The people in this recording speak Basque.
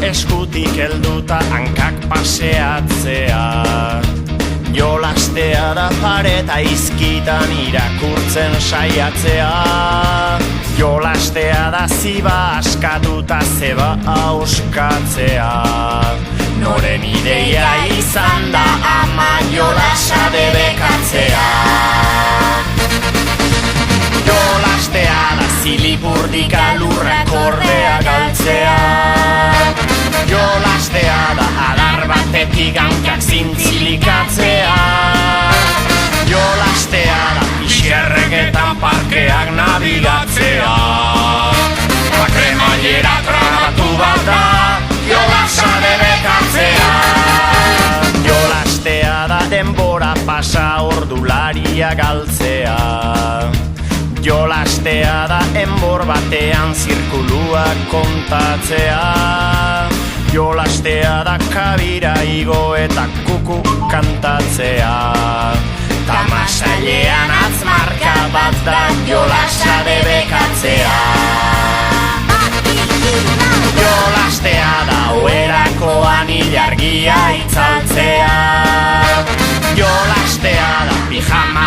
eskutik helduta hankak paseatzea. Jolastea da pareta izkitan irakurtzen saiatzea. Jolastea da ziba askatuta zeba auskatzea. Noren ideia izan da ama jolasa debekatzea. Jolastea da zilipurdik alurrak ordea galtzea. Jolastea da adar batetik hankak zintzilikatzea. Jolastea da pixerreketan parkeak nabigatzea. Bakremailera trabatu bat da, jolasa debekatzea. Jolastea da denbora pasa ordularia galtzea. Jolastea da enbor batean zirkuluak kontatzea. Jolastea da kabira igo eta kuku kantatzea. Tamasailean atzmarka bat da jolasa debekatzea. Jolastea da oerakoan ilargia itzaltzea. Jolastea da pijama